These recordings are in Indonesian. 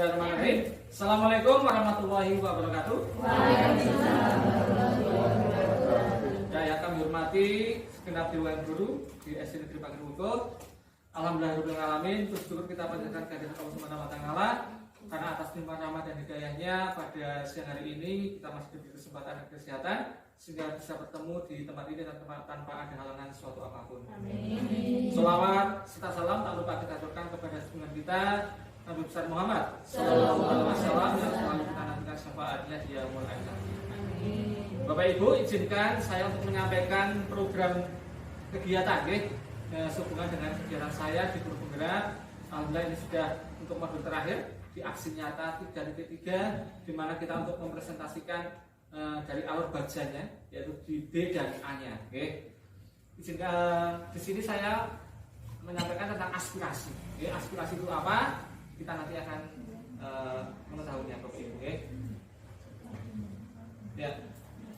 Bismillahirrahmanirrahim. Assalamualaikum warahmatullahi wabarakatuh. Waalaikumsalam warahmatullahi wabarakatuh. Ya, yang kami hormati segenap dewan guru di SD Negeri Pager Bogor. Alhamdulillahirabbil alamin. Terus syukur kita panjatkan kehadirat Allah Subhanahu wa taala karena atas limpahan rahmat dan hidayahnya pada siang hari ini kita masih diberi kesempatan dan kesehatan sehingga bisa bertemu di tempat ini dan tempat tanpa ada halangan suatu apapun. Amin. Sholawat serta salam tak lupa kita aturkan kepada junjungan kita Nabi besar Muhammad Sallallahu Alaihi Wasallam yang selalu kita nantikan syafaatnya di yaumul akhir. Bapak Ibu, izinkan saya untuk menyampaikan program kegiatan sehubungan dengan kegiatan saya di Guru Penggerak. Alhamdulillah ini sudah untuk modul terakhir di aksi nyata 3.3 di mana kita untuk mempresentasikan dari alur bajanya yaitu di D dan A-nya. Izinkan di sini saya menyampaikan tentang aspirasi. Aspirasi itu apa? Kita nanti akan mengetahuinya, Bapak Ibu. Ya.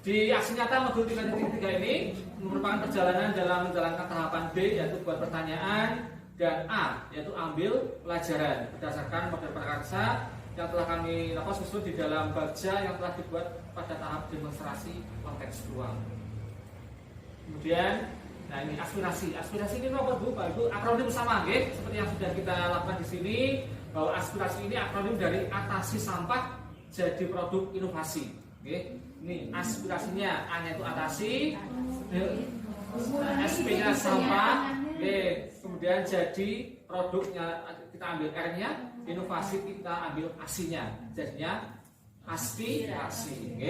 Di aksi nyata modul 3.3 ini merupakan perjalanan dalam menjalankan tahapan B yaitu buat pertanyaan dan A yaitu ambil pelajaran berdasarkan model prakarsa yang telah kami susun di dalam baja yang telah dibuat pada tahap demonstrasi kontekstual. Kemudian, nah ini aspirasi. Aspirasi ini apa Bu? Pak Ibu, akronim sama, seperti yang sudah kita lakukan di sini bahwa aspirasi ini akronim dari atasi sampah jadi produk inovasi. Ini aspirasinya, A-nya itu atasi, SP-nya sampah, kemudian jadi produknya kita ambil R-nya, inovasi kita ambil ASI-nya, jadinya aspirasi.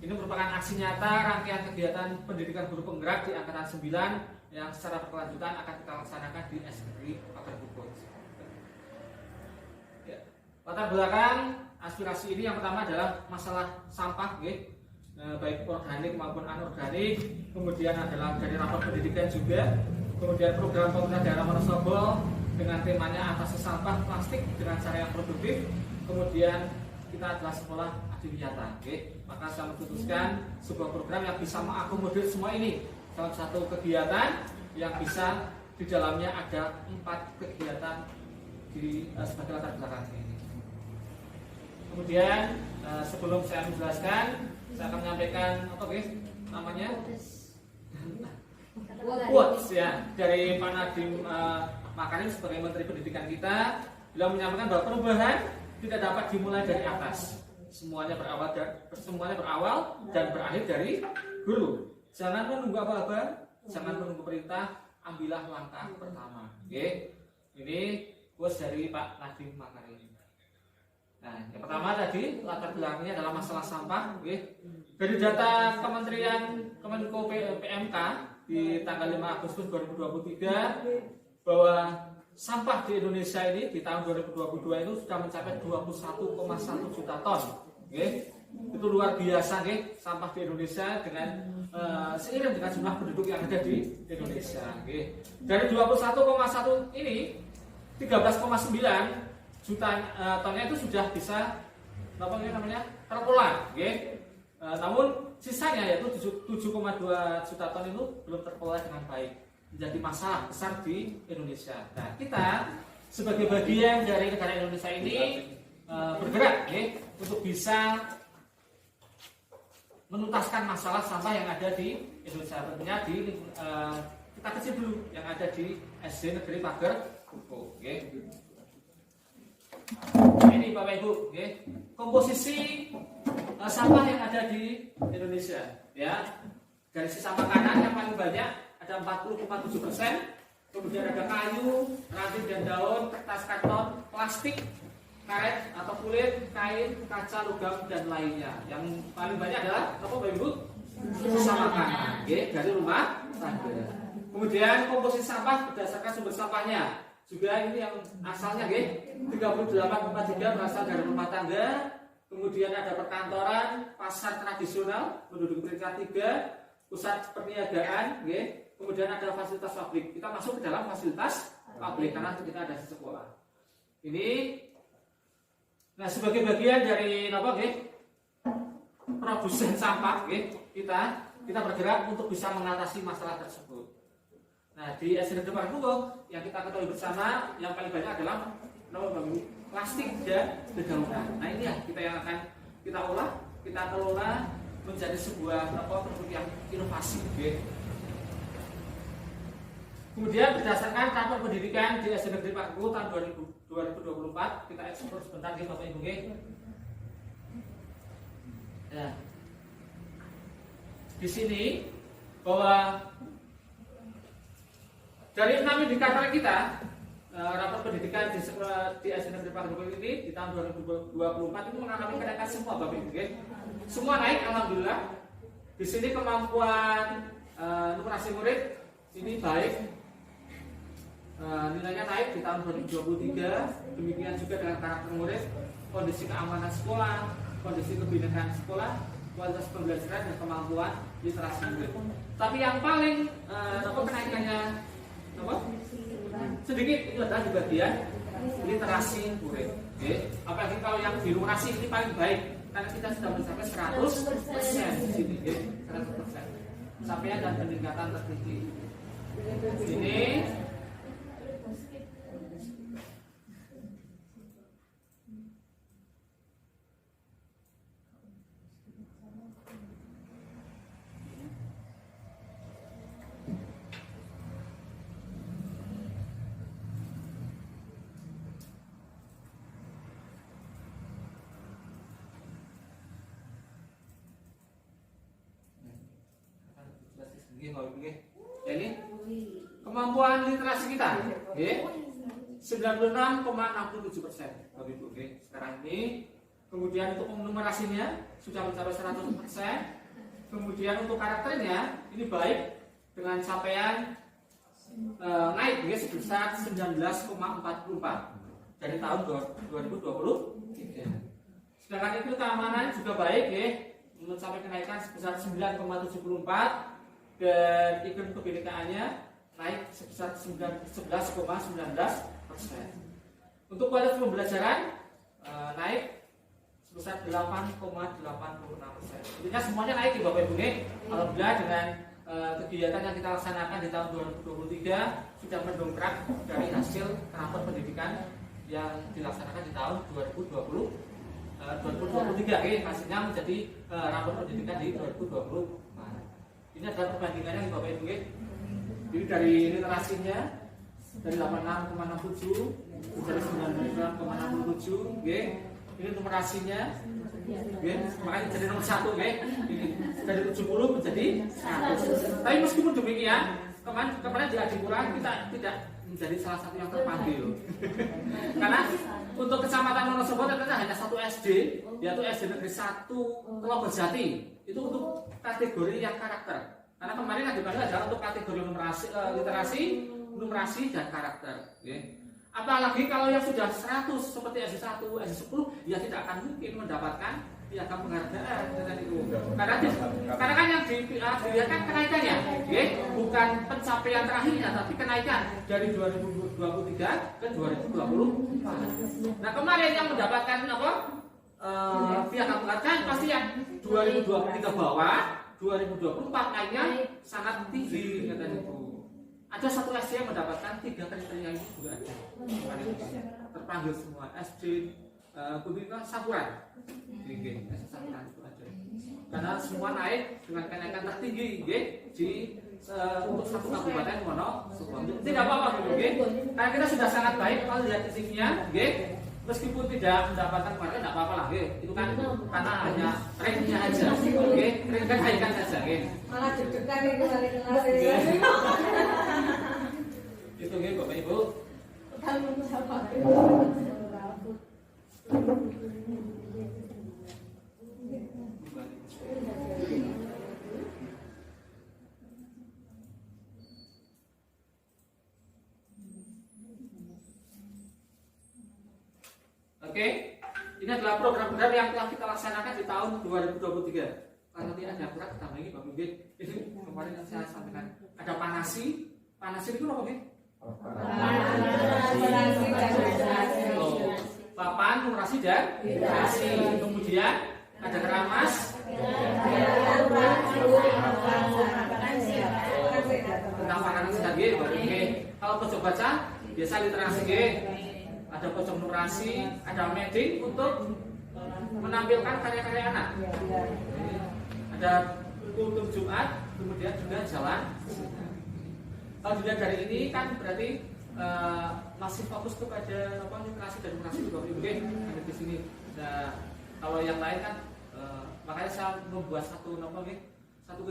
Ini merupakan aksi nyata rangkaian kegiatan pendidikan guru penggerak di angkatan 9 yang secara berkelanjutan akan kita laksanakan di SD Pager Bogor. Latar belakang aspirasi ini yang pertama adalah masalah sampah, baik organik maupun anorganik. Kemudian adalah dari rapor pendidikan juga. Kemudian program pemerintah daerah Wonosobo dengan temanya atasi sampah plastik dengan cara yang produktif. Kemudian kita adalah sekolah adiwiyata. Maka saya memutuskan sebuah program yang bisa mengakomodir semua ini dalam satu kegiatan yang bisa di dalamnya ada 4 kegiatan di sebagai latar belakang ini. Kemudian sebelum saya menjelaskan, saya akan menyampaikan namanya quotes ya dari Pak Nadiem Makarim sebagai Menteri Pendidikan kita. Beliau menyampaikan bahwa perubahan tidak dapat dimulai dari atas. Semuanya berawal dan berakhir dari guru. Jangan menunggu apa-apa, jangan menunggu perintah, ambillah langkah pertama. Ini quotes dari Pak Nadiem Makarim. Nah, yang pertama tadi latar belakangnya adalah masalah sampah. Dari data Kementerian Kemenko PMK di tanggal 5 Agustus 2023 bahwa sampah di Indonesia ini di tahun 2022 itu sudah mencapai 21,1 juta ton. Itu luar biasa, sampah di Indonesia dengan seiring dengan jumlah penduduk yang ada di Indonesia. Dari 21,1 ini 13,9 juta tonnya itu sudah bisa terkelola. Namun sisanya yaitu 7,2 juta ton itu belum terkelola dengan baik, menjadi masalah besar di Indonesia. Nah, kita sebagai bagian dari negara Indonesia ini bergerak untuk bisa menuntaskan masalah sampah yang ada di Indonesia. Tentunya di kita kecil dulu yang ada di SD Negeri Pager Bogor. Ini Bapak Ibu, komposisi sampah yang ada di Indonesia. Dari sisa makanan yang paling banyak ada 40,7%. Kemudian ada kayu, ranting dan daun, kertas karton, plastik, karet atau kulit, kain, kaca, logam dan lainnya. Yang paling banyak adalah Bapak Ibu? Sisa makanan, dari rumah tangga. Kemudian komposisi sampah berdasarkan sumber sampahnya. Juga ini yang asalnya 38,3 berasal dari rumah tangga. Kemudian ada perkantoran, pasar tradisional menduduki peringkat 3, pusat perniagaan, kemudian ada fasilitas publik. Kita masuk ke dalam fasilitas publik karena kita ada di sekolah. Ini nah sebagai bagian dari produsen sampah, kita bergerak untuk bisa mengatasi masalah tersebut. Nah, di SD Negeri Pager Bogor yang kita ketahui bersama yang paling banyak adalah plastik dan dedaunan. Nah ini ya kita yang akan kita olah, kita kelola menjadi sebuah produk yang inovasi. Okay. Kemudian berdasarkan rapor pendidikan di SD Negeri Pak Guru tahun 2024 kita ekspor sebentar nih Bapak Ibu. Okay. Ya. Di sini bahwa dari 6 indikator kita rapor pendidikan di SD Negeri Pak Guru ini di tahun 2024 itu mengalami kenaikan semua Bapak Ibu. Okay. Semua naik alhamdulillah. Di sini kemampuan numerasi murid ini baik. Nilainya naik di tahun 2023. Demikian juga dengan karakter murid, kondisi keamanan sekolah, kondisi kebinekaan sekolah, kualitas pembelajaran dan kemampuan literasi murid. Tapi yang paling kenaikannya sedikit itu adalah di bagian literasi murid. Okay. Apalagi kalau yang di numerasi ini paling baik karena kita sudah mencapai 100% di sini, okay. 100%. Capaian dan peningkatan tertinggi. Ini ini kemampuan literasi kita, okay. 96,67%. Okay. Sekarang ini, kemudian untuk numerasinya sudah mencapai 100%. Kemudian untuk karakternya ini baik dengan capaian naik sebesar 19,44 dari tahun 2023. Sedangkan itu keamanan juga baik, mencapai kenaikan sebesar 9,74. Dan iklim kebinekaannya naik sebesar 11,19%. Untuk kualitas pembelajaran naik sebesar 8,86%. Intinya semuanya naik di Bapak Ibu. Alhamdulillah dengan kegiatan yang kita laksanakan di tahun 2023 sudah mendongkrak dari hasil rapor pendidikan yang dilaksanakan di tahun 2023. Hasilnya menjadi rapor pendidikan di 2024. Ini adalah perbandingannya Bapak Ibu. Jadi dari literasinya dari 86,67 menjadi 99,67. Ini numerasinya. Makanya jadi nomor 1. Ini dari 70 menjadi 100. Tapi meskipun demikian, kemarin di Adipura kita tidak menjadi salah satu yang terpanggil. Karena untuk Kecamatan Wonosobo ternyata hanya satu SD, yaitu SD Negeri 1 Telogojati. Itu untuk kategori yang karakter. Karena kemarin yang dipanggil adalah untuk kategori literasi, numerasi dan karakter. Apalagi kalau yang sudah 100 seperti SD1, SD10, ya tidak akan mungkin mendapatkan piagam penghargaan dengan itu. Karena kan yang dilihatkan kenaikannya, bukan pencapaian terakhirnya, tapi kenaikan dari 2023 ke 2024. Nah kemarin yang mendapatkan piagam penghargaan pasti yang 2023 bawah, 2024 naiknya sangat tinggi katanya itu. Ada satu SD yang mendapatkan 3 kriteria itu juga ada. Terpanggil semua SD Kuningan Sapuran. SD Sapuran itu ada. Karena semua naik dengan kenaikan tertinggi untuk satu kabupaten Wonosobo. Tidak apa-apa gitu, karena kita sudah sangat baik kalau lihat fisiknya, meskipun tidak mendapatkan penghargaan tidak apa-apa lah, itu kan karena hanya ranknya aja, rank kan haikan saja, malah deg-degan itu hari kelas itu, Bapak Ibu. Kan apa? Oke, ini adalah program-program yang telah kita laksanakan di tahun 2023. Kalau nanti ada kurang kita lagi Bapak Ibu. Ini kemarin yang saya sampaikan ada panasi itu apa nih? Papan, numerasi dan literasi. Kemudian ada keramas. Tentang makanan sedang Bapak Ibu. Kalau pojok baca biasa literasi ada pojok numerasi, ada medik untuk menampilkan karya-karya anak. Ada kultur Jumat, kemudian juga jalan. Kalau dilihat dari ini kan berarti masih fokus kepada literasi dan numerasi juga ada di sini. Nah, kalau yang lain kan makanya saya membuat satu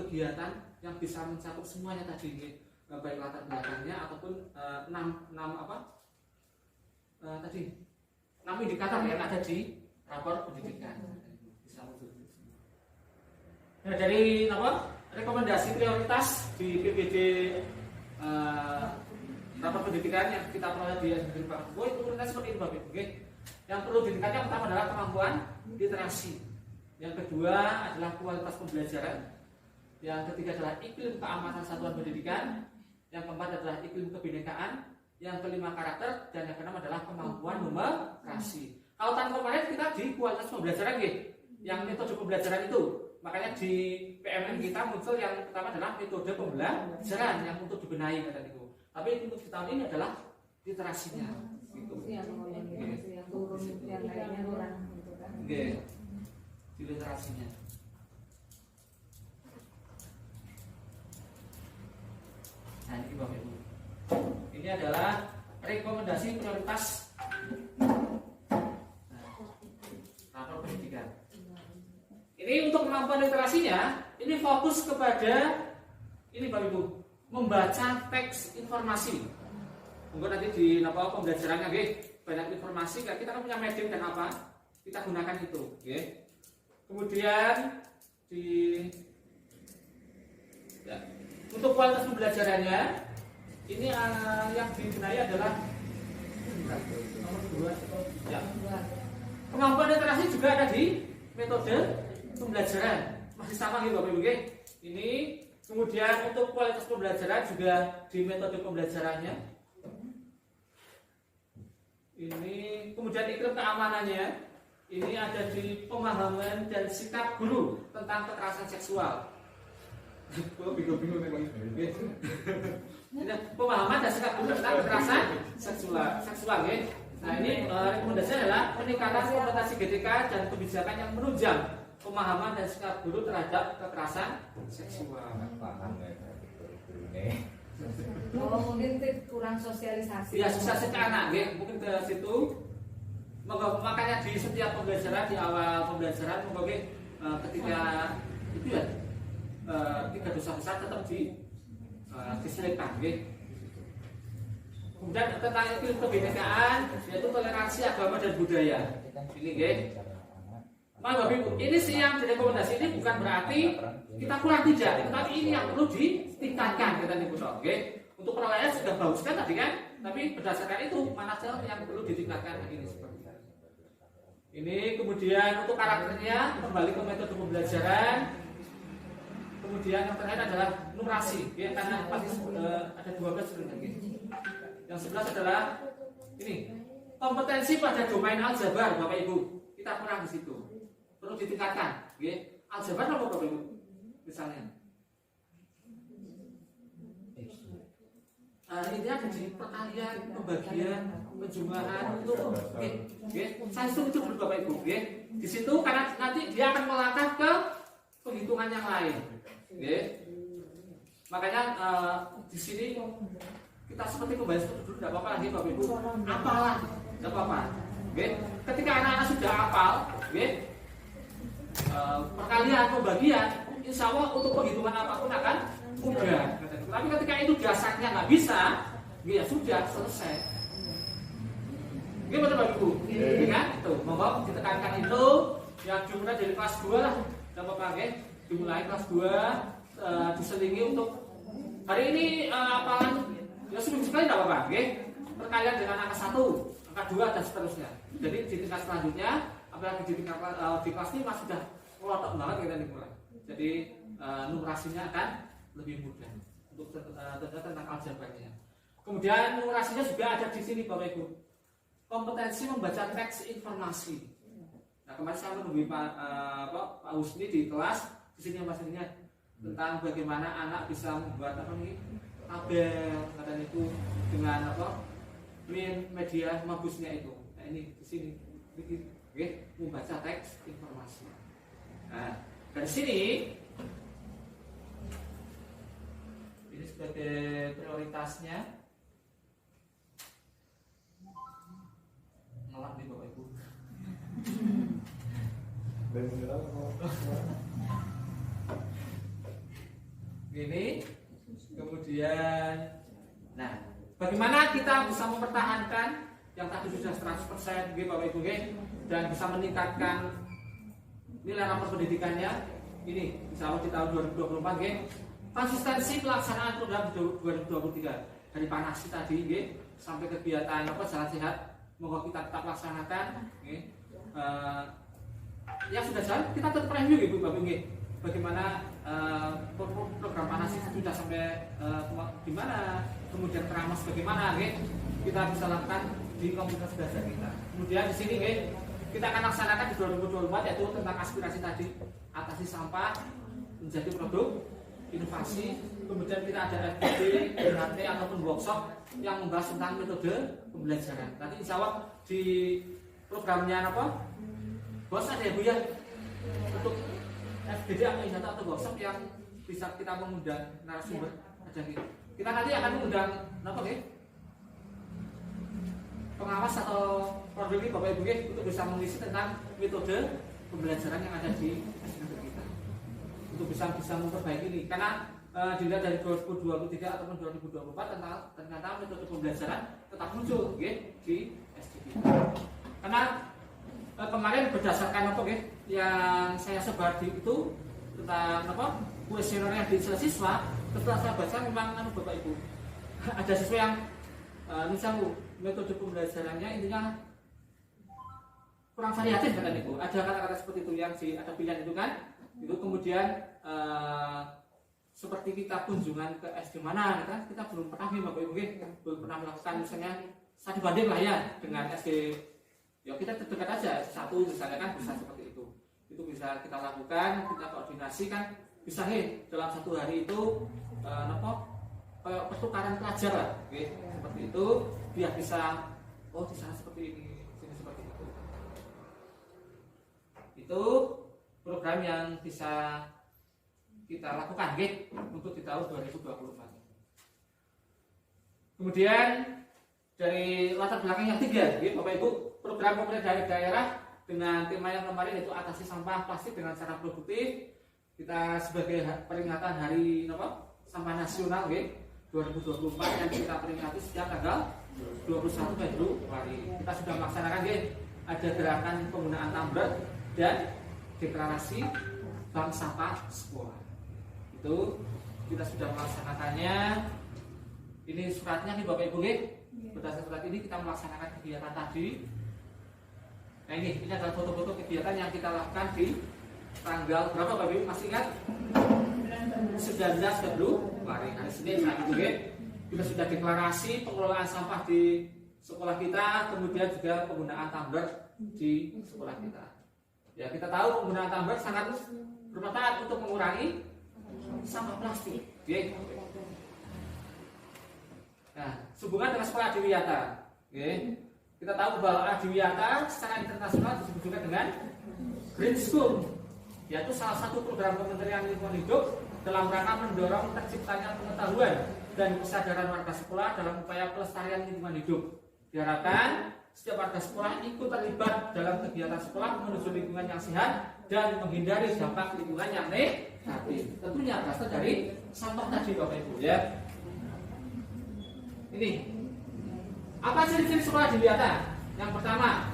kegiatan yang bisa mencakup semuanya tadi, baik latar belakangnya ataupun 6 indikator yang ada di rapor pendidikan. Nah, dari rekomendasi prioritas di PPD rapor pendidikan yang kita peroleh di SDN Pak Boy itu seperti ini Bapak Ibu. Yang perlu ditingkatkan yang pertama adalah kemampuan literasi. Yang kedua adalah kualitas pembelajaran. Yang ketiga adalah iklim keamanan satuan pendidikan. Yang keempat adalah iklim kebinekaan. Yang kelima karakter, dan yang keenam adalah kemampuan numerasi. Kalau tanpa kemarin kita di kualitas pembelajaran yang metode pembelajaran itu. Makanya di PMN kita muncul yang pertama adalah metode pembelajaran yang untuk dibenahi kata itu. Tapi untuk di tahun ini adalah literasinya. Gitu. Yang turun, yang lainnya kurang gitu kan. Di literasinya. Nah ini Bapak Ibu. Ini adalah rekomendasi prioritas rapor pendidikan. Ini untuk kemampuan literasinya, ini fokus kepada ini Bapak Ibu, membaca teks informasi. Mungkin nanti di pembelajarannya banyak informasi, kita kan punya medium dan apa kita gunakan itu. Kemudian untuk kualitas pembelajarannya, ini yang dibenahi adalah nomor 2. Kemampuan literasi juga ada di metode pembelajaran, masih sama gitu Bapak Ibu. Ini kemudian untuk kualitas pembelajaran juga di metode pembelajarannya. Ini kemudian iklim keamanannya, ini ada di pemahaman dan sikap guru tentang kekerasan seksual. Bingung pemahaman dan sikap guru tentang kekerasan seksual. Nah ini rekomendasinya adalah peningkatan kompetensi GTK dan kebijakan yang menunjang pemahaman dan sikap guru terhadap kekerasan seksual. Mungkin kurang sosialisasi. Ya, sosialisasi ke anak, mungkin ke situ. Makanya di setiap pembelajaran, di awal pembelajaran, ketika itu ya 3 dosa besar tetap diselipkan. Kemudian tentang iklim kebinekaan, yaitu toleransi agama dan budaya. Ini, Bapak Ibu, ini sih yang direkomendasi ini bukan berarti kita kurang tidak, tetapi ini yang perlu ditingkatkan kita nih Bro. Untuk penilaian sudah bagus kan tadi kan, tapi berdasarkan itu mana saja yang perlu ditingkatkan ini seperti itu. Ini kemudian untuk karakternya kembali ke metode pembelajaran. Kemudian yang terakhir adalah numerasi, karena pasti ada 12 sebenarnya. Yang 11 adalah ini kompetensi pada domain aljabar Bapak Ibu, kita kurang di situ. Perlu ditingkatkan, aljabar apa Bapak Ibu? Misalnya, ini ada di perkalian, pembagian, penjumlahan itu, saya itu dulu Bapak Ibu, di situ karena nanti dia akan melangkah ke penghitungan yang lain, makanya di sini kita seperti kembali seperti dulu, tidak apa-apa lagi Bapak Ibu, apalah, tidak apa-apa. Ketika anak-anak sudah hafal, perkalian, pembagian, insya Allah untuk penghitungan apapun akan mudah. Tapi ketika itu dasarnya nggak bisa, ya sudah selesai. Betul Bapak Ibu, kan? Itu, mohon ditekankan itu, yang dimulai dari kelas 2 lah, tidak apa-apa, dimulai kelas 2, diselingi untuk hari ini apalan, ya sudah sekali tidak apa-apa, perkalian dengan angka 1, angka 2 dan seterusnya. Jadi di tingkat selanjutnya, apalagi di tingkat di kelas 5 sudah melotot banget kita dimulai. Jadi numerasinya akan lebih mudah untuk tentang aljabarnya. Kemudian numerasinya juga ada di sini Bapak Ibu. Kompetensi membaca teks informasi. Nah kemarin saya menunggu Pak Husni di kelas di sini maksudnya tentang bagaimana anak bisa membuat tabel katanya itu dengan media magusnya itu. ini di sini, membaca teks informasi. Nah, dari sini ini sebagai prioritasnya nolak nih Bapak Ibu. Gini, kemudian, nah, bagaimana kita bisa mempertahankan yang tadi sudah 100%, Bapak Ibu, dan bisa meningkatkan nilai rapor pendidikannya ini insya Allah di tahun 2024, konsistensi pelaksanaan program 2023 dari panasi tadi, sampai kegiatan jalan sehat, moga kita tetap laksanakan. Yang sudah jalan kita tetap review, Ibu Bapak, bagaimana program panas itu sudah sampai di mana, kemudian keramas bagaimana, kita bisa lakukan di komunitas belajar kita. Kemudian di sini kita akan laksanakan di 2024 yaitu tentang aspirasi tadi, atasi sampah menjadi produk inovasi. Kemudian kita ada FGD, BHT ataupun workshop yang membahas tentang metode pembelajaran. Nanti insya Allah di programnya apa? Bos ada ya Bu ya, untuk FGD atau workshop yang bisa kita mengundang narasumber ada gitu. Kita nanti akan mengundang pengawas atau koordinator Bapak Ibu untuk bisa mengisi tentang metode pembelajaran yang ada di SMK kita, untuk bisa memperbaiki ini. Karena dilihat dari 2023 ataupun 2024 ternyata metode pembelajaran tetap muncul di SD kita. Karena kemarin berdasarkan yang saya sebar di itu tentang kuesioner yang di siswa, setelah saya baca memang Bapak Ibu ada siswa yang misalnya metode pembelajarannya intinya kurang variatif kan Ibu. Ada kata-kata seperti itu yang ada pilihan itu kan. Itu kemudian seperti kita kunjungan ke SD mana kan, kita belum pernah Bapak Ibu belum pernah melakukan misalnya studi banding lah ya dengan SD. Ya kita terdekat aja satu misalnya kan, bisa seperti itu bisa kita lakukan, kita koordinasi kan bisa dalam satu hari itu pertukaran pelajar lah seperti itu, biar bisa di sana seperti ini, sini seperti itu program yang bisa kita lakukan untuk di tahun 2024. Kemudian dari latar belakang yang tiga, Bapak Ibu, program pemerintah daerah dengan tema yang kemarin yaitu atasi sampah plastik dengan cara produktif. Kita sebagai peringatan hari sampah nasional 2024 yang kita peringati sejak tanggal 21 Februari. Kita sudah melaksanakan ada gerakan penggunaan tumbler dan deklarasi bank sampah sekolah. Itu kita sudah melaksanakannya. Ini suratnya Bapak Ibu. Berdasarkan surat ini kita melaksanakan kegiatan tadi. Nah ini adalah foto-foto kegiatan yang kita lakukan di tanggal berapa Bapak Ibu masih ingat? 19 Februari hari Senin saat itu kita sudah deklarasi pengelolaan sampah di sekolah kita, kemudian juga penggunaan tumbler di sekolah kita. Ya kita tahu penggunaan tumbler sangat bermanfaat untuk mengurangi sampah plastik. Nah, sehubungan dengan sekolah Adiwiyata, kita tahu bahwa Adiwiyata secara internasional disebut juga dengan Green School, yaitu salah satu program Kementerian Lingkungan Hidup dalam rangka mendorong terciptanya pengetahuan dan kesadaran warga sekolah dalam upaya pelestarian lingkungan hidup. Diharapkan setiap warga sekolah ikut terlibat dalam kegiatan sekolah menuju lingkungan yang sehat dan menghindari dampak lingkungan yang negatif. Tentunya berasal dari sampah tadi Bapak Ibu ya. Ini apa ciri-ciri sekolah Adiwiyata? Yang pertama,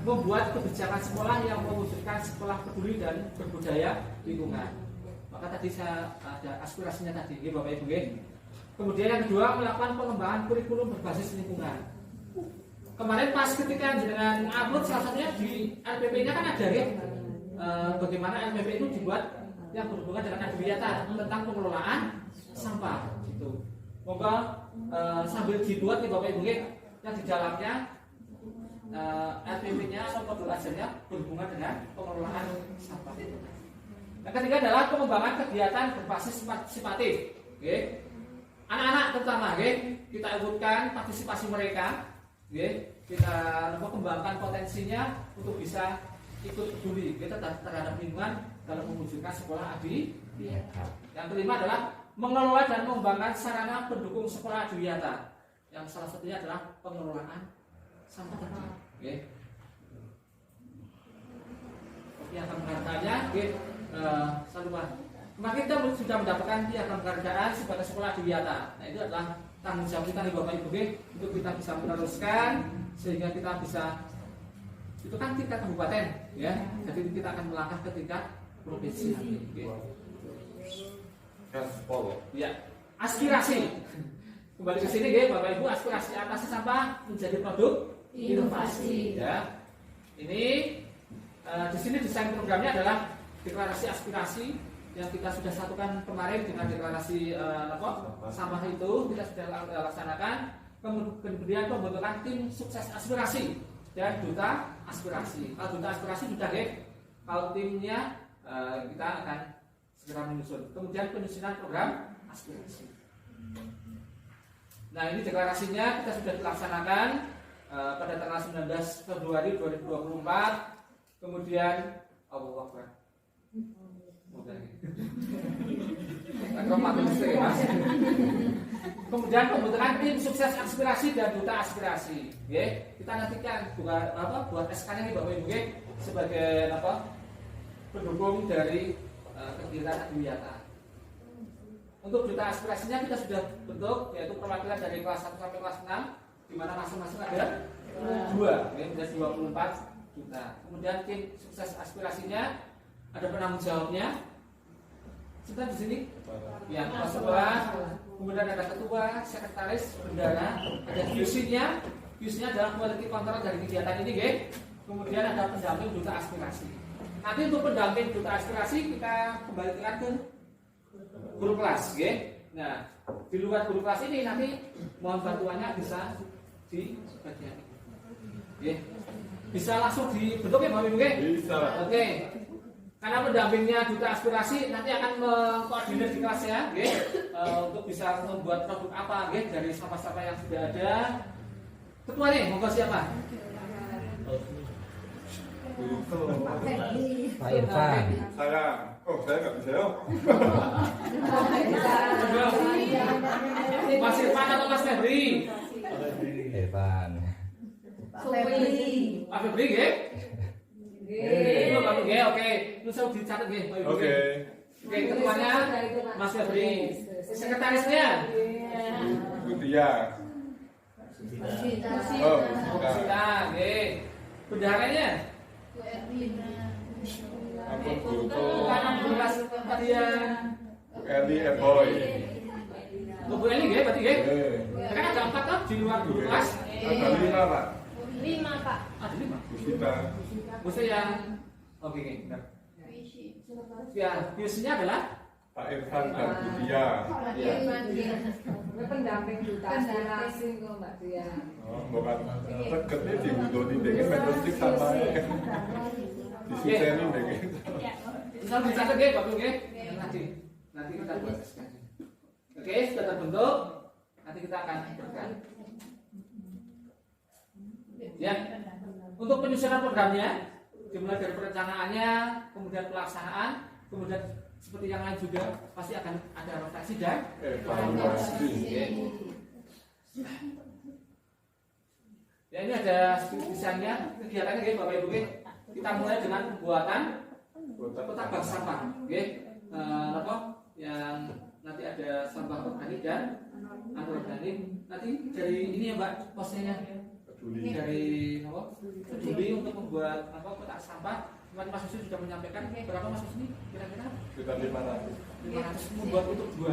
membuat kebijakan sekolah yang mewujudkan sekolah peduli dan berbudaya lingkungan. Maka tadi saya ada aspirasinya tadi, Bapak Ibu. Kemudian yang kedua, melakukan pengembangan kurikulum berbasis lingkungan. Kemarin pas ketika dengan upload salah satunya di LPP-nya kan ada bagaimana LPP itu dibuat yang berhubungan dengan Adiwiyata tentang pengelolaan sampah gitu. Moga sambil dibuat Bapak Ibu yang di dalamnya LPP-nya atau modul ajarnya berhubungan dengan pengelolaan sampah. Yang ketiga adalah pengembangan kegiatan berbasis partisipatif. Anak-anak terutama kita ikutkan partisipasi mereka kita kembangkan potensinya untuk bisa ikut peduli kita terhadap lingkungan dalam mewujudkan sekolah adiwiyata. Yang kelima adalah mengelola dan mengembangkan sarana pendukung sekolah adiwiyata. Yang salah satunya adalah pengelolaan sampah tadi. Oke. Piagam penghargaannya, saluran. Kemarin kita sudah mendapatkan piagam penghargaan sebagai sekolah adiwiyata. Nah itu adalah tanggung jawab kita nih Bapak Ibu untuk kita bisa meneruskan sehingga kita bisa itu kan tingkat kabupaten ya. Jadi kita akan melangkah ke tingkat provinsi nanti. Ya, aspirasi. Kembali ke sini ya Bapak Ibu, aspirasi atasi sampah menjadi produk inovasi ya. Ini di sini desain programnya adalah deklarasi aspirasi yang kita sudah satukan kemarin dengan deklarasi sampah itu kita sudah laksanakan. Kemudian pembentukan tim sukses aspirasi dan duta aspirasi. Kalau duta aspirasi sudah deh. Kalau timnya kita akan segera menyusun. Kemudian penyusunan program aspirasi. Nah ini deklarasinya kita sudah dilaksanakan pada tanggal 19 Februari 2024. Kemudian Allahu Akbar. Kemudian pembentukan tim sukses aspirasi dan duta aspirasi. Kita nantikan buat SK-nya nih Bapak Ibu sebagai pendukung dari kegiatan adiwiyata. Untuk duta aspirasinya kita sudah bentuk yaitu perwakilan dari kelas 1 sampai kelas 6 di mana masing-masing ada 2, menjadi 24 juta. Kemudian tim sukses aspirasinya ada penanggung jawabnya. Kita di sini yang ketua, kemudian ada ketua, sekretaris, bendara, ada QC-nya. QC-nya adalah quality control dari kegiatan ini, Kemudian ada pendamping duta aspirasi. Nanti untuk pendamping duta aspirasi kita kembalikan ke guru kelas, Nah, di luar guru kelas ini nanti mohon bantuannya bisa di bagian ini. Bisa langsung dibentuk ya Bapak Ibu? Bisa. Oke. Karena pendampingnya duta aspirasi nanti akan mengkoordinir di kelas ya, untuk bisa membuat produk apa, dari sampah-sampah yang sudah ada. Ketua nih, monggo siapa? Pak Irfan. Saya nggak bisa ya. Mas Irfan atau Mas Febri? Irfan. Pak Febri, Oke. Itu saya dicatat Oke. Oke, ketuanya Mas Febri. Sekretarisnya? Bu Tia. Oh, Sita, bendaharanya? ampun Guruko. Bukan guru kelas kalian. Bu Eli Eboy. Bu Eli berarti Kan ada 4 kan di luar guru kelas. Ada 5 Pak. 5 Pak. Ada 5. Bu Sita. Maksudnya yang oke. Ya, biasanya adalah Pak Irfan dan Bu Tia. Pendamping duta aspirasi kok Mbak Tia. Oh, bukan tegetnya di Budoni pengen menerusik sampai disuseni pengen. misal dicatat Bapak nanti kita buat SK. Oke, sudah terbentuk. Nanti kita akan bergerak. Ya. Untuk penyusunan programnya dimulai dari perencanaannya, kemudian pelaksanaan, kemudian seperti yang lain juga pasti akan ada rotasi dan evaluasi. Ya ini ada desainnya kegiatannya Bapak Ibu. Kita mulai dengan pembuatan kotak bank sampah, yang nanti ada sampah organik dan anorganik. Nanti dari ini ya Mbak posnya peduli. Dari peduli untuk membuat kotak sampah. Kemarin Mas Yusuf sudah menyampaikan berapa Mas Yusuf ini kira-kira? Kita 500 membuat untuk 2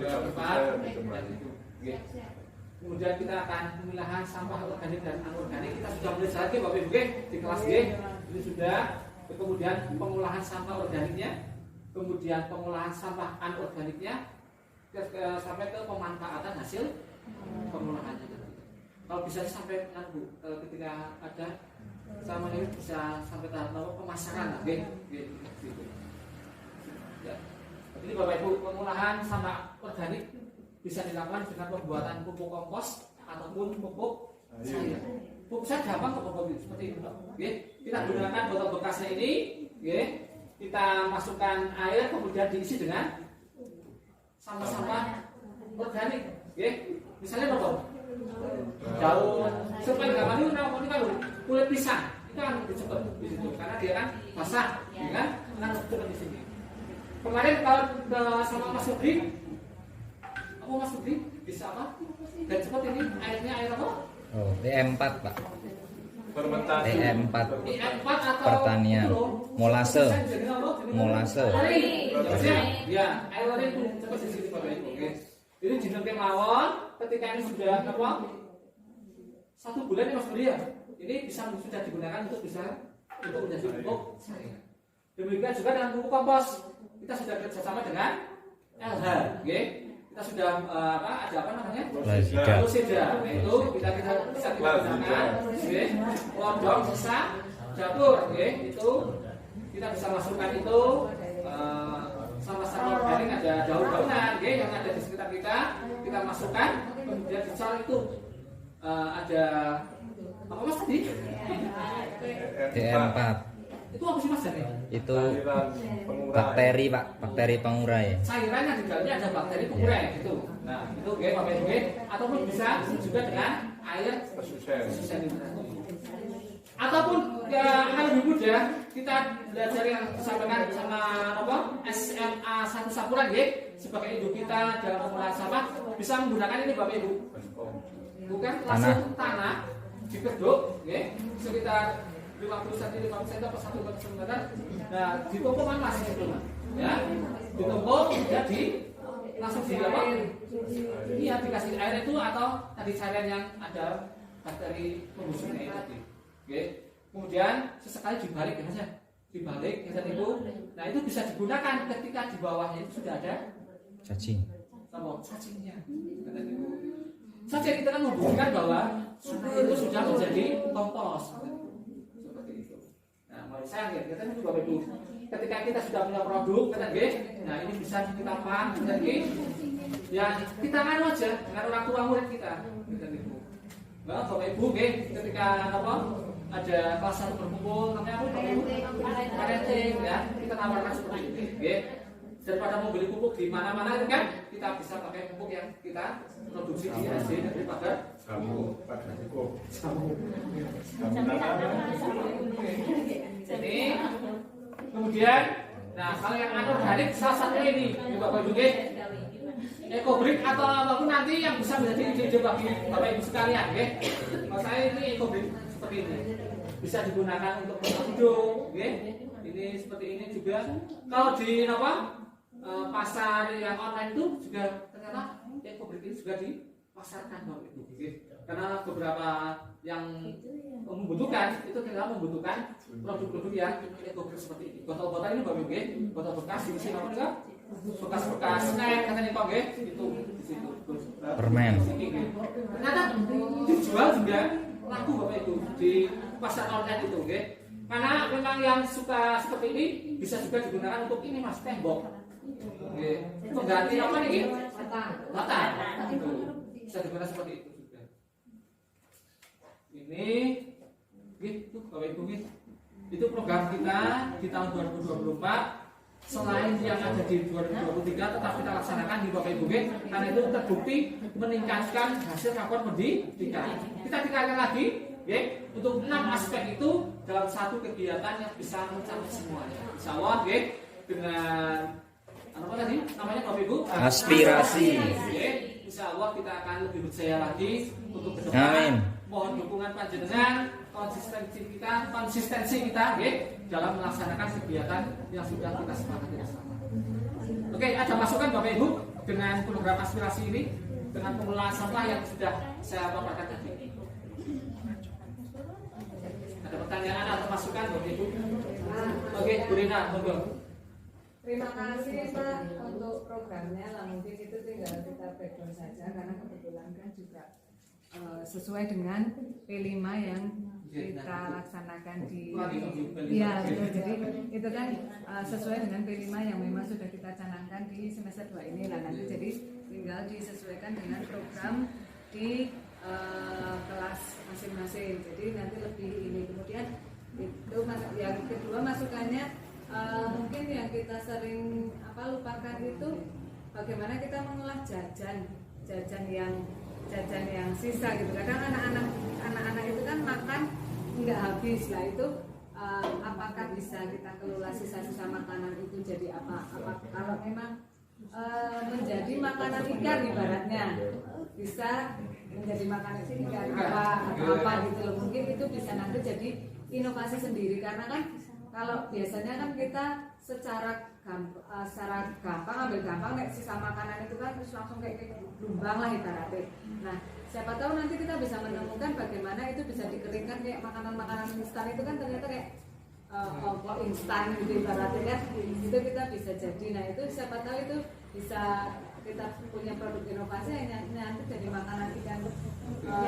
tempat dan itu. Kemudian kita akan pemilahan sampah organik dan anorganik. Kita sudah mulai lagi Bapak Ibu di kelas G. Ini sudah. Kemudian pengolahan sampah organiknya, kemudian pengolahan sampah anorganiknya, sampai ke pemanfaatan hasil pengolahannya. Kalau bisa sampai ketika ada sama ini bisa sampai tahap pemasaran, gitu. Ya. Ini Bapak Ibu, pengolahan sampah organik bisa dilakukan dengan pembuatan pupuk kompos ataupun pupuk cair. Pupusnya gampang kok Bapak Ibu seperti itu, oke. Kita gunakan botol bekasnya ini, oke. Kita masukkan air kemudian diisi dengan sampah-sampah organik, oke. Misalnya apa? Daun, supaya nggak mandi, ini kan kulit pisang, itu kan lebih cepat di situ karena dia kan basah, ya kan? Kan lebih cepat di sini. Kemarin kalau sama Mas Subri, Mas Subri bisa apa? Dan cepat ini airnya air apa? Oh, DM4 Pak. Fermentasi. DM4 DM4 atau pertanian. Molase. Molase. Ya, air lari itu cepat di sini Bapak Ibu. Oke. Ini jenenge mawon, ketika ini sudah apa? 1 bulan ya Mas Budi ya. Ini bisa sudah digunakan untuk menjadi pupuk cair. Demikian juga dengan pupuk kompos. Kita sudah kerjasama dengan LH, oke? Kita sudah ada apa namanya? Glosida. Nah, itu kita bisa gunakan, oke? Lodong, sisa, dapur, oke? Itu kita bisa masukkan itu sama-sama organik, ada daun-daunan, oke? Yang ada di sekitar kita masukkan, kemudian dical itu ada apa Mas tadi? DM4 Itu apa sih Mas Jani? itu bakteri Pak, bakteri pengurai. Cairan yang di dalamnya ada bakteri pengurai gitu. Nah, itu oke Bapak Ibu, ataupun bisa juga dengan air susen itu. Ataupun yang lebih mudah kita belajar yang disampaikan sama apa? SMA 1 Sapuran ya, sebagai induk kita dalam pengolahan sampah bisa menggunakan ini Bapak Ibu. Bukan langsung tanah dikeduk ya, sekitar 50 cm atau 1 meter. Nah, ditumpuk kan masih itu, ya. Ditumpuk jadi langsung di apa? Iya, dikasih air itu atau tadi cairan yang ada bakteri pembusuknya itu. Oke. Kemudian sesekali dibalik ya, dibalik ya itu. Nah, itu bisa digunakan ketika di bawahnya itu sudah ada Cacing. sama cacingnya. Saja kita kan membuktikan bahwa itu sudah menjadi kompos. Sayang ya, kita juga Bapak Ibu. Ketika kita sudah punya produk, nah ini bisa kita paham, ya kita anu aja dengan orang tua murid kita, nah, Bapak Ibu, ketika apa ada kelas 1 berkumpul, namanya apa Bapak Ibu? Parenting, ya kita tawarkan seperti ini, daripada mau beli pupuk di mana-mana itu kan, kita bisa pakai pupuk yang kita produksi di SD daripada Samu, pada cukup. Jadi kemudian, nah kalau yang anorganik salah satunya ini Bapak Ibu, EcoBrick atau apapun nanti yang bisa menjadi ide bagi Bapak Ibu sekalian, kalau saya ini EcoBrick seperti ini bisa digunakan untuk produk, ini seperti ini juga. Kalau di apa pasar yang online itu juga ternyata EcoBrick ini juga dipasarkan Bapak Ibu, karena beberapa yang membutuhkan itu kita membutuhkan produk-produk yang EcoBrick seperti ini. Botol-botol ini Bapak Ibu, botol bekas di sini apa enggak? Bekas-bekas snack katanya kok itu di situ. Permen. Ternyata dijual juga laku Bapak Ibu di pasar online itu, karena memang yang suka seperti ini bisa juga digunakan untuk ini Mas, tembok. Pengganti apa nih? Bata. Bisa digunakan seperti itu juga. Ini gitu Bapak Ibu, itu program kita di tahun 2024. Selain yang ada di 2023 tetap kita laksanakan di Bapak Ibu, karena itu terbukti meningkatkan hasil rapor pendidikan. Kita tingkatkan lagi untuk 6 aspek itu dalam satu kegiatan yang bisa mencapai semuanya. Insya Allah dengan apa tadi namanya Bapak Ibu? Aspirasi. Insya Allah kita akan lebih berjaya lagi untuk ke depan. Amin. Mohon dukungan panjenengan, konsistensi kita dalam melaksanakan kegiatan yang sudah kita sepakati bersama. Oke, ada masukan Bapak Ibu dengan program aspirasi ini, dengan pengelolaan sampah yang sudah saya paparkan tadi. Ada pertanyaan atau masukan Bapak Ibu? Oke, Bu Rina, monggo. Terima kasih Pak untuk programnya. Lah mungkin itu tinggal kita breakdown saja karena kebetulan kan juga sesuai dengan P5 yang kita laksanakan di ya betul. Jadi itu kan sesuai dengan P5 yang memang sudah kita canangkan di semester 2 ini lah nanti, jadi tinggal disesuaikan dengan program di kelas masing-masing. Jadi nanti lebih ini. Kemudian itu yang kedua masukannya mungkin yang kita sering lupakan itu bagaimana kita mengolah jajan yang sisa gitu. Kadang anak-anak itu kan makan nggak habis lah itu. Apakah bisa kita kelola sisa-sisa makanan itu jadi apa kalau memang menjadi makanan ikan ibaratnya bisa menjadi makanan ikan apa gitu loh, mungkin itu bisa nanti jadi inovasi sendiri karena kan kalau biasanya kan kita secara gampang ambil gampang sisa makanan itu kan terus langsung kayak lumbang lah ibaratnya. Nah siapa tahu nanti kita bisa menemukan bagaimana itu bisa dikeringkan kayak makanan-makanan instan itu kan ternyata kayak instan gitu ibaratnya kan itu kita bisa jadi. Nah itu siapa tahu itu bisa kita punya produk inovasi yang nanti jadi makanan ikan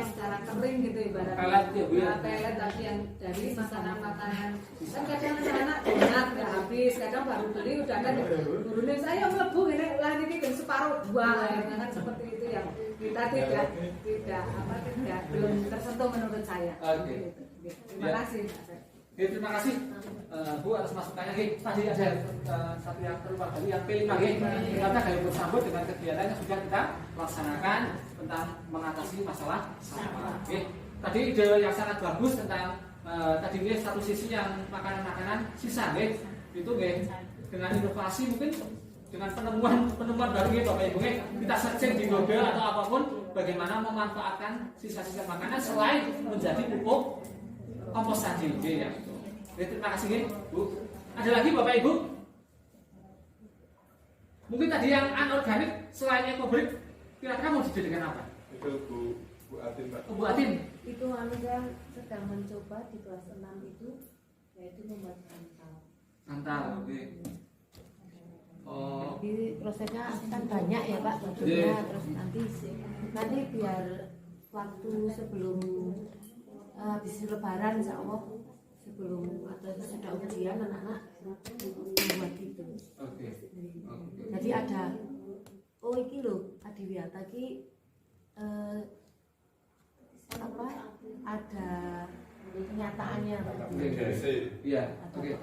secara kering gitu ibaratnya pelet tapi yang dari makanan-makanan kan kadang anak banyak nggak habis, kadang baru beli udah kan gurunya saya melebu ini lah ini kan separuh buang kan seperti itu yang kita tidak belum tersentuh menurut saya. Terima kasih. Terima kasih Bu atas masukannya. Tadi ada satu yang terlupa tadi yang P5 ternyata kali bersambut dengan kegiatan yang sudah kita laksanakan tentang mengatasi masalah sampah. Tadi ide yang sangat bagus tentang tadi satu sisi yang makanan-makanan sisa itu dengan inovasi mungkin dengan penemuan baru Bapak Ibu kita searching di Google atau apapun bagaimana memanfaatkan sisa-sisa makanan selain menjadi pupuk kompos tadi ya. Terima kasih Bu. Ada lagi Bapak Ibu? Mungkin tadi yang anorganik selain ekobrik kira-kira mau dijadikan apa? Itu Bu Atin Pak. Bu Atin. Itu kan sedang mencoba di kelas 6 itu yaitu membuat Antal, oke. Oh. Jadi prosesnya kan banyak ya Pak, tentunya terus nanti biar waktu sebelum habis Lebaran insya Allah sebelum atau sudah ujian anak-anak membuat itu. Oke. Jadi ada iki loh Adiwiyata ki ada kenyataannya. Iya. Oke.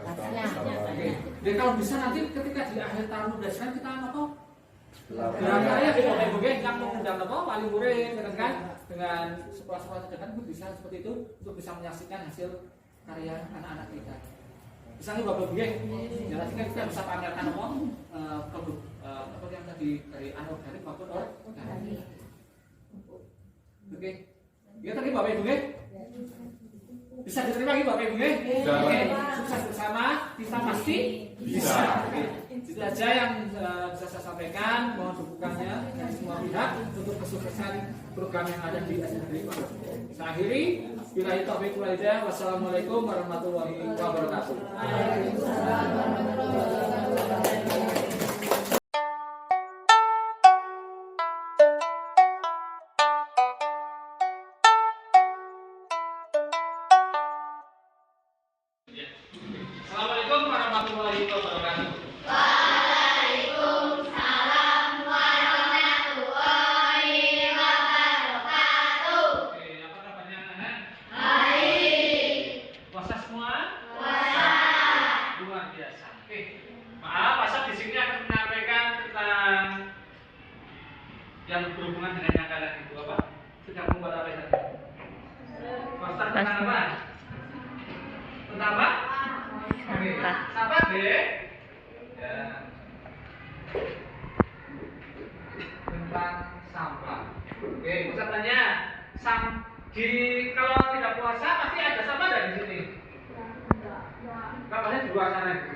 Jadi kalau bisa nanti ketika di akhir tahun udah kita apa? Barangkali ya Bapak Ibu yang mengundang wali murid kan dengan sekolah-sekolah terdekat pun bisa seperti itu untuk bisa menyaksikan hasil karya anak-anak kita. Misalnya Bapak Ibu ya nanti kan kita bisa pamerkan produk apa yang tadi dari anorganik maupun organik. Oke. Ya tadi Bapak Ibu bisa diterima lagi Bapak Ibu Oke. Sukses bersama kita pasti bisa. Itu aja yang bisa saya sampaikan. Mohon dukungannya dari semua pihak untuk kesuksesan program yang ada di SMK. Saya akhiri. Billahi taufiq wal hidayah. Wassalamualaikum warahmatullahi wabarakatuh. Assalamualaikum warahmatullahi wabarakatuh. Waalaikumsalam warahmatullahi wabarakatuh. Oke, apa kabarnya anak-anak? Baik. Puasa semua? Puasa. Luar biasa. Oke. Maaf, Asap di sini akan menyampaikan tentang yang berhubungan dengan yang kalian itu apa? Sedang membuat apa tadi? Poster tentang apa? Tentang apa? Oke. Sahabat deh. Ya. Tentang sampah. Oke, saya tanya, kalau tidak puasa pasti ada sampah dari sini. Sampahnya di luar sana itu.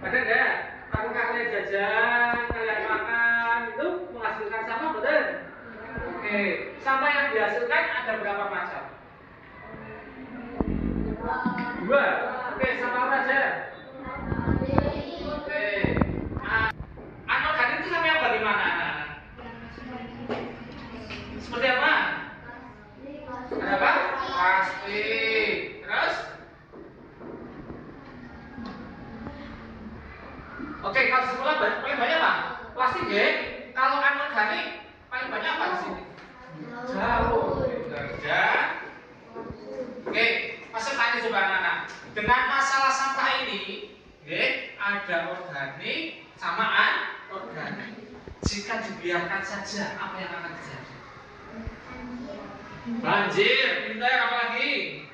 Ada enggak? Kalau kalian jajan, kalian makan itu menghasilkan sampah betul? Oke, sampah yang dihasilkan ada berapa macam? Dua. Oke, sama apa aja? Oke. Anorganik itu sama yang bagaimana? Seperti apa? Ada apa? Plastik. Terus? Oke, kalau sekolah paling banyak apa? Plastik ya. Kalau anorganik paling banyak apa di sini? Jauh. bekerja. Oke, masuk tanya coba anak-anak. Dengan masalah sampah ini, oke, ada organik sama anorganik. Jika dibiarkan saja, apa yang akan terjadi? Banjir, pintar apa lagi?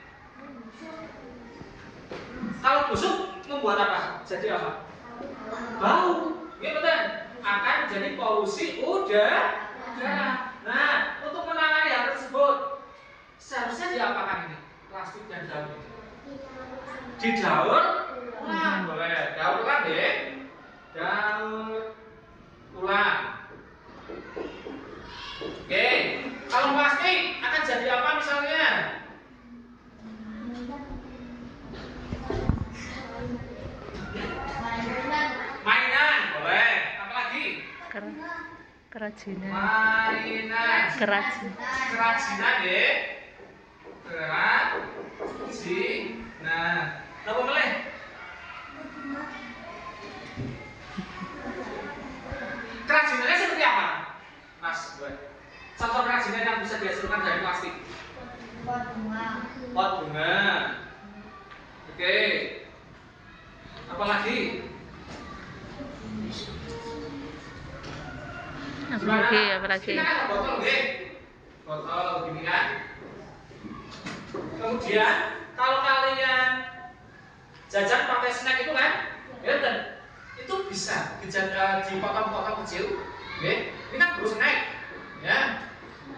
Kalau busuk membuat apa? Jadi apa? Bau. Iya betul. Akan jadi polusi udara. Nah, untuk menangani hal tersebut, seharusnya diapakan ini? Plastik dan daun itu. Didaur ulang, boleh. Daur ulang deh. Daur ulang. Oke, kalau plastik akan jadi apa misalnya? Mainan, boleh. Apa lagi? Kerajinan. Mainan. Kerajinan deh. Kerajinan. Apa boleh? Kerajinannya seperti apa? Mas, boleh. Contoh kerajinan yang bisa dihasilkan dari plastik. Pot bunga. Oke. Apa lagi? Apa lagi? Kita kan ada botol, nggih. Botol begini kan. Kemudian kalau kalian jajan pakai snack itu kan, ya dan itu bisa dipotong-potong kecil, nggih. Ini kan baru snack, ya.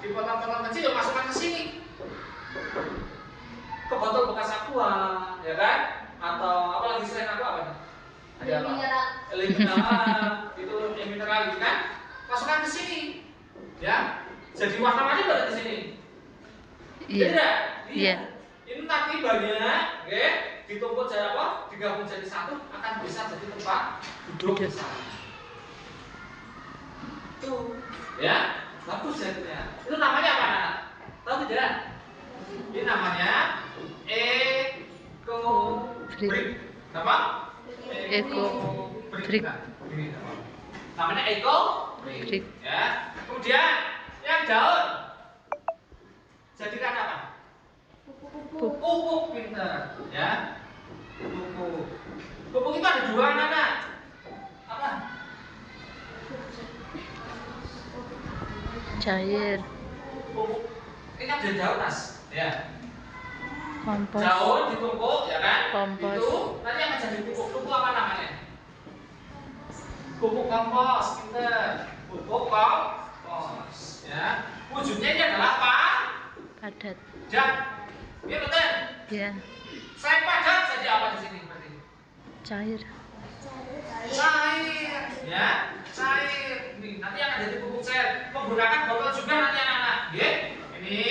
Dipotong-potong kecil, masukkan ke sini. Ke botol bekas aqua, ya kan? Atau apa lagi selain aqua apa? Ada apa? Mineral, itu mineral gitu kan? Masukkan ke sini, ya. Jadi warna-warni pada ke sini. Iya. Iya. Ini nanti banyak, oke? Ditumpuk jadi apa? Digabung jadi satu, akan bisa jadi tempat duduk bersama. Tuh, ya, bagus jadinya. Itu namanya apa, anak? Tahu tidak? Ini namanya eco-brick. Apa? Eco-brick. Namanya eco-brick. Ya. Kemudian yang daun jadikan apa? Pupuk, pinter, ya. Pupuk itu ada dua, anak-anak. Apa? Cair. Pupuk. Ini kan dari daun, Mas. Ya. Kompos. Daun ditumpuk, ya kan? Kompos. Itu nanti akan jadi pupuk. Pupuk apa namanya? Pupuk kompos, pinter. Pupuk kompos, ya. Wujudnya ini adalah apa? Padat. Dan, iya betul. Ya. Selain padat jadi apa di sini berarti? Cair. Cair, ya, cair. Nih, nanti akan jadi pupuk cair. Menggunakan botol juga nanti anak-anak, ya. Ini,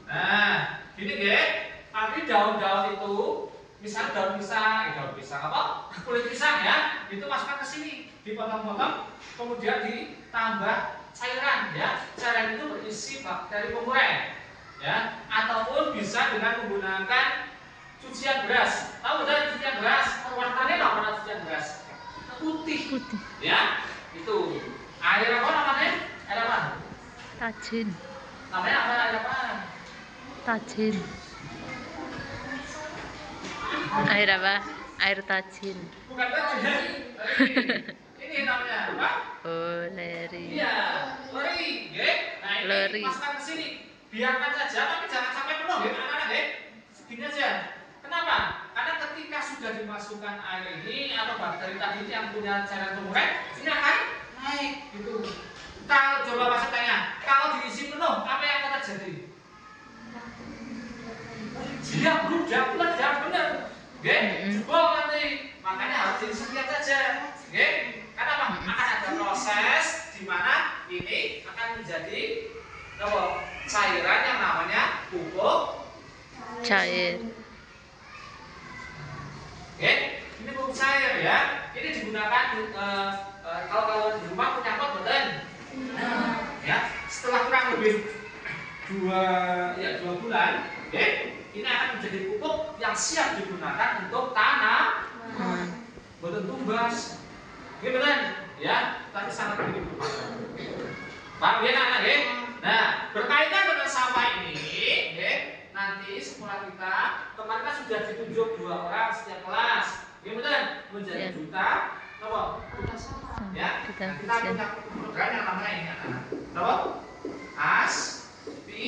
nah, gini ya. Nanti daun-daun itu, misal daun pisang apa? Kulit pisang ya, itu masukkan ke sini, dipotong-potong, kemudian ditambah cairan, ya. Cairan itu berisi bakteri pengurang, ya. Ataupun bisa dengan menggunakan cucian beras. Tahu betul cucian beras? Warnanya apa warna cucian beras? Putih. Ya, itu. Air apa namanya? Air apa? Tajin. Namanya apa? Air apa? Tajin. Air apa? Air tajin. Bukan tajin. Ini namanya apa? Oh, leri. Iya, lori, ya. Nah, ini Lori. masukkan ke sini. Biarkan saja, tapi jangan sampai penuh, ya, anak-anak, ya. Segini aja. Kenapa? Karena ketika sudah dimasukkan air ini atau bakteri tadi yang punya cairan pengurang, ini akan naik, gitu. Kalau coba masuk tanya, kalau diisi penuh, apa yang akan terjadi? Dia berudak, meledak, benar. Oke, jebol nanti. Makanya harus disekian saja. Oke, karena apa? Akan ada proses di mana ini akan menjadi cairan yang namanya pupuk Cair. Oke, ini pupuk cair ya. Ini digunakan kalau di rumah punya pot betul. Ya, setelah kurang lebih 2 bulan, oke, ini akan menjadi pupuk yang siap digunakan untuk tanam. Betul tumbas. Oke, betul ya, tapi sangat penting. Paham ya anak-anak ya? Nah, berkaitan dengan sampah ini, sudah ditunjuk 2 orang setiap kelas. Kemudian menjadi Ya. duta, apa? Ya, Duta nah, kita pujian. punya program yang namanya ini apa? Aspirasi.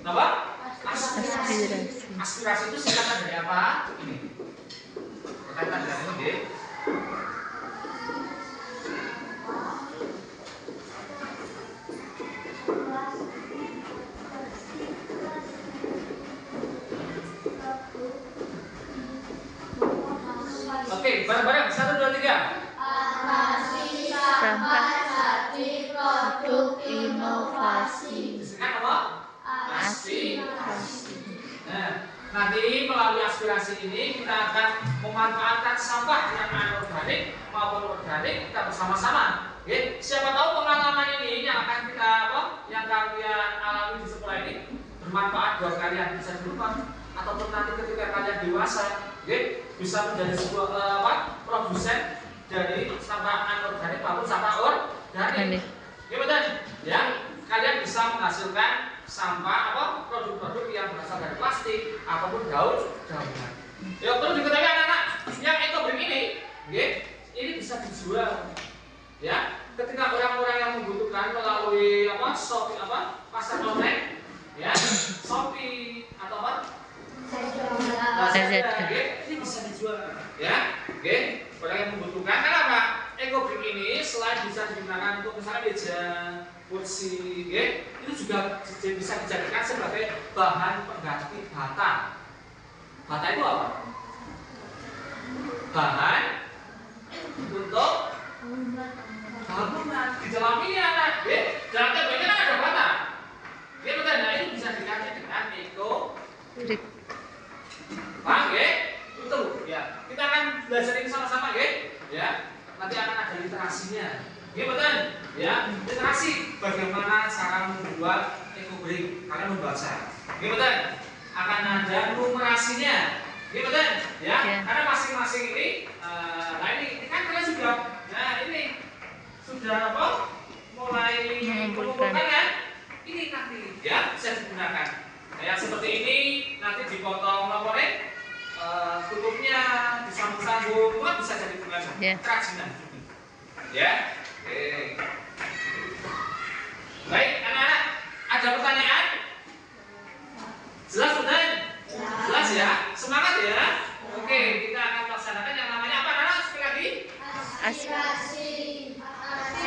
Apa? Aspirasi. Aspirasi itu singkatan dari apa? Ini. Berkaitan dengan ini, nggih. Oke, bareng-bareng 1 2 3. Sampah produk inovasi. Disingkat apa? Aspirasi. Nah, nanti melalui aspirasi ini kita akan memanfaatkan sampah yang anorganik maupun organik kita bersama-sama. Oke, siapa tahu pengalaman ini yang akan kita yang kalian alami di sekolah ini bermanfaat buat kalian bisa di rumah ataupun nanti ketika kalian dewasa, oke, bisa menjadi sebuah produsen dari sampah anorganik maupun sampah organik. Ya betul, ya. Kalian bisa menghasilkan sampah produk-produk yang berasal dari plastik ataupun daun-daunan. Ya perlu diketahui anak-anak, yang EcoBring ini bisa dijual. Ya, ketika orang-orang yang membutuhkan melalui Shopee pasar online, ya, Shopee atau Lazada, ini bisa dijual. Ya, orang yang membutuhkan. Kenapa? EcoBring ini selain bisa digunakan untuk misalnya meja, kursi, itu juga bisa dijadikan sebagai bahan pengganti bata. Bata itu apa? Bahan untuk bangunan. Di dalam ini anak, dalam temboknya kan ada bata. Betul, nah itu bisa diganti dengan EcoBring. Paham, Itu, ya. Kita akan belajar ini sama-sama, ya. Nanti akan ada literasinya. Betul, ya. Literasi bagaimana cara membuat EcoBring. Kalian membaca. Betul. Akan ada numerasinya. Betul, ya. Karena masing-masing ini, nah ini kan kalian sudah, nah ini sudah mulai mengumpulkan kan? Ini nanti, ya, bisa digunakan. Nah, yang seperti ini nanti dipotong nomornya, tutupnya disambung-sambung, bisa jadi kerajinan. Ya, oke. Baik, anak-anak, ada pertanyaan? Jelas benar? Jelas ya? Semangat ya? Oke, kita akan melaksanakan yang namanya apa, anak? Sekali lagi. Aspirasi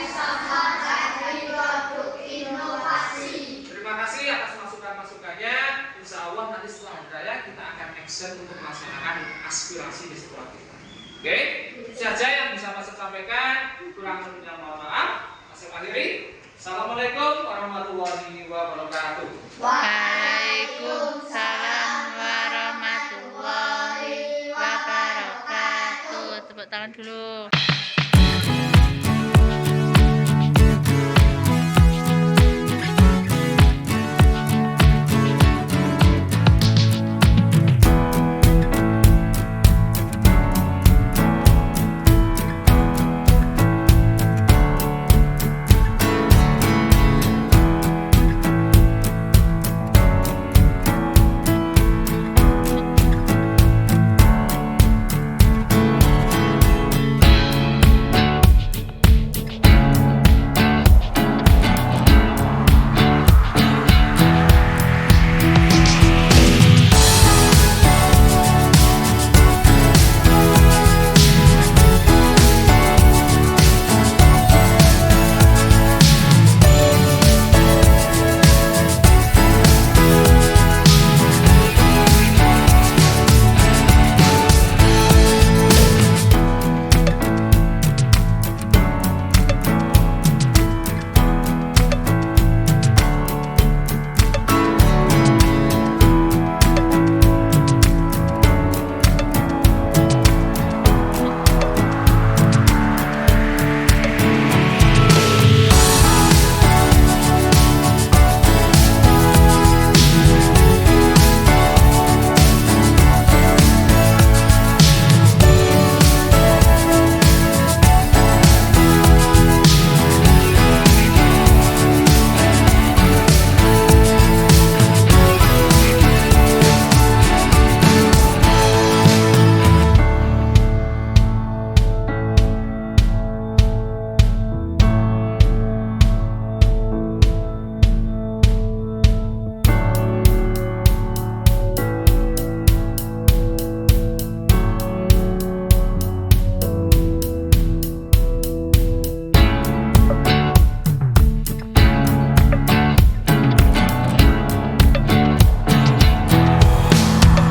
sampah dari produk inovasi. Terima kasih atas masukan-masukannya. Insya Allah nanti setelah hari raya kita akan action untuk melaksanakan aspirasi di sekolah kita. Oke, saja yang bisa Mas sampaikan. Kurang lebihnya mohon maaf. Saya akhiri. Assalamualaikum warahmatullahi wabarakatuh. Waalaikumsalam warahmatullahi wabarakatuh. Tepuk tangan dulu.